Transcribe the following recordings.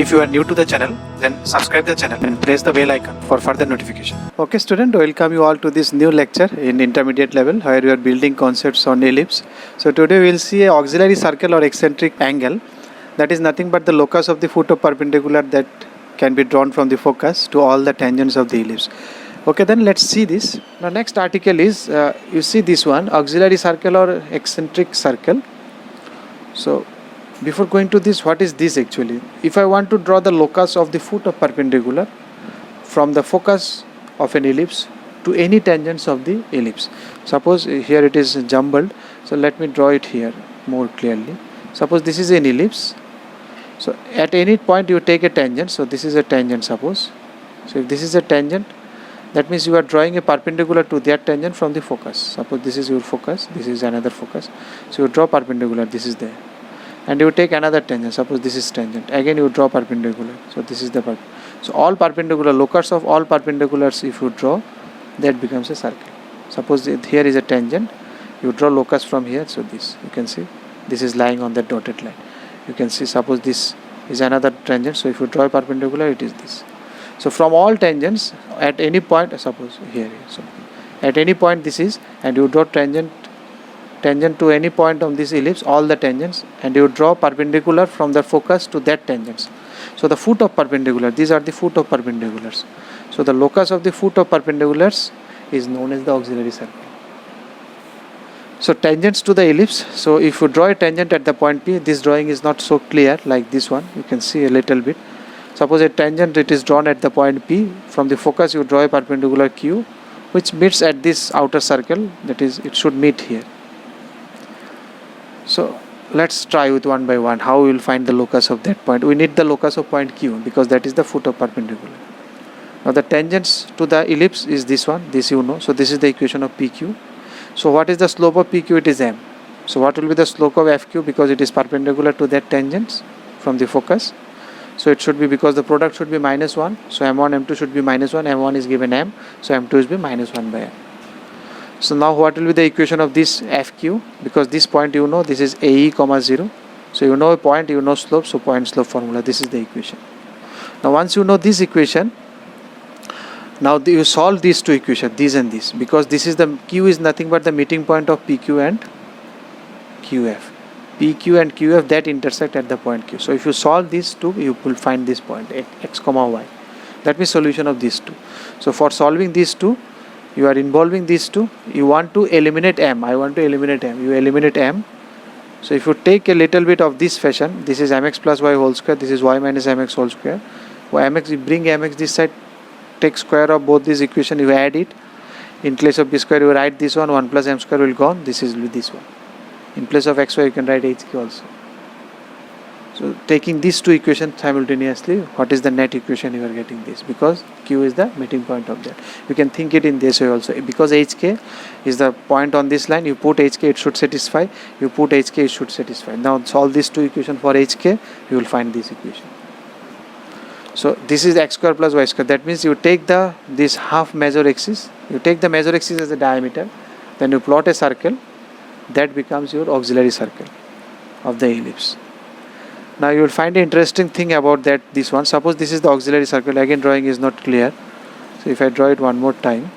If you are new to the channel, then subscribe the channel and press the bell icon for further notification. Okay student, welcome you all to this new lecture in intermediate level where we are building concepts on ellipse. So today we will see a auxiliary circle or eccentric angle, that is nothing but the locus of the foot of perpendicular that can be drawn from the focus to all the tangents of the ellipse. Okay, then let's see this. Now next article is, you see this one, auxiliary circle or eccentric circle. So before going to this, what is this actually? If I want to draw the locus of the foot of perpendicular from the focus of an ellipse to any tangents of the ellipse. Suppose here it is jumbled, so let me draw it here more clearly. Suppose this is an ellipse. So at any point you take a tangent. So this is a tangent, suppose. So if this is a tangent, that means you are drawing a perpendicular to that tangent from the focus. Suppose this is your focus, this is another focus. So you draw perpendicular, this is there. And you take another tangent, suppose this is tangent. Again you draw perpendicular. So this is the perpendicular. So all perpendicular, locus of all perpendiculars if you draw, that becomes a circle. Suppose here is a tangent, you draw locus from here. So this, you can see, this is lying on that dotted line. You can see, suppose this is another tangent. So if you draw a perpendicular, it is this. So from all tangents at any point, suppose here, so at any point this is, and you draw tangent to any point on this ellipse, all the tangents, and you draw perpendicular from the focus to that tangents. So the foot of perpendicular, these are the foot of perpendiculars. So the locus of the foot of perpendiculars is known as the auxiliary circle. So tangents to the ellipse. So if you draw a tangent at the point P, this drawing is not so clear like this one. You can see a little bit. Suppose a tangent, it is drawn at the point P. From the focus you draw a perpendicular Q which meets at this outer circle, that is, it should meet here. So let's try with one by one how we will find the locus of that point. We need the locus of point Q because that is the foot of perpendicular. Now the tangents to the ellipse is this one, this you know. So this is the equation of PQ. So what is the slope of PQ? It is M. So what will be the slope of FQ? Because it is perpendicular to that tangents from the focus. So it should be, because the product should be -1. So M1, M2 should be -1. M1 is given M. So M2 is be -1 by M. So now what will be the equation of this FQ? Because this point you know, this is AE, 0. So you know a point, you know slope, so point slope formula, this is the equation. Now once you know this equation, now you solve these two equations, this and this, because this is the Q is nothing but the meeting point of PQ and QF. PQ and QF that intersect at the point Q. So if you solve these two, you will find this point X, Y. That means solution of these two. So for solving these two, you are involving these two. You want to eliminate M. I want to eliminate M. You eliminate M. So if you take a little bit of this fashion, this is mx plus y whole square, this is y minus mx whole square. Mx, you bring mx this side, take square of both these equations, you add it. In place of b square, you write this one, 1 plus m square will go on. This is this one. In place of xy, you can write hk also. So taking these two equations simultaneously, what is the net equation you are getting this? Because Q is the meeting point of that. You can think it in this way also. Because HK is the point on this line, you put HK, it should satisfy. You put HK, it should satisfy. Now solve these two equations for HK, you will find this equation. So this is x square plus y square. That means you take this half major axis. You take the major axis as a diameter. Then you plot a circle. That becomes your auxiliary circle of the ellipse. Now you will find an interesting thing about that, this one. Suppose this is the auxiliary circle. Again drawing is not clear. So if I draw it one more time.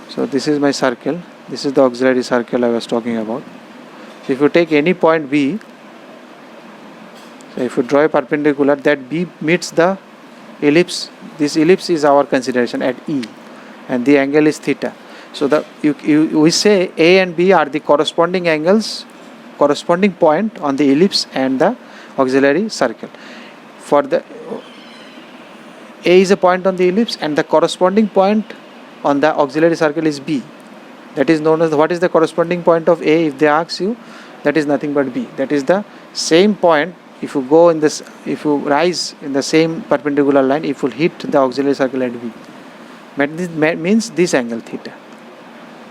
So this is my circle. This is the auxiliary circle I was talking about. So if you take any point B. So if you draw a perpendicular, that B meets the ellipse. This ellipse is our consideration at E. And the angle is theta. So we say A and B are the corresponding angles, corresponding point on the ellipse and the auxiliary circle. For the A is a point on the ellipse and the corresponding point on the auxiliary circle is B. That is known as, what is the corresponding point of A? If they ask you, that is nothing but B. That is the same point. If you go in this, if you rise in the same perpendicular line, if you hit the auxiliary circle at B, means this angle theta.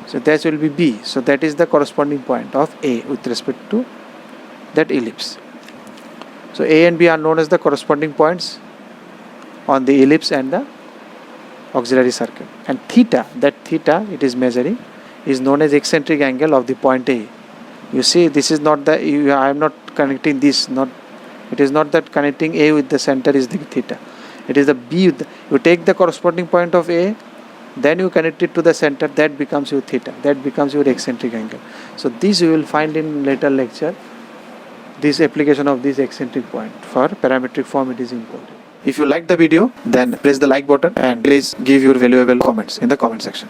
So that will be B. So that is the corresponding point of A with respect to that ellipse. So A and B are known as the corresponding points on the ellipse and the auxiliary circle. And theta, that theta it is measuring, is known as eccentric angle of the point A. You see, this is not the, I am not connecting this, not It is not that connecting A with the center is the theta. It is the B with the, you take the corresponding point of A, then you connect it to the center, that becomes your theta, that becomes your eccentric angle. So this you will find in later lecture, this application of this eccentric point. For parametric form it is important. If you like the video, then press the like button and please give your valuable comments in the comment section.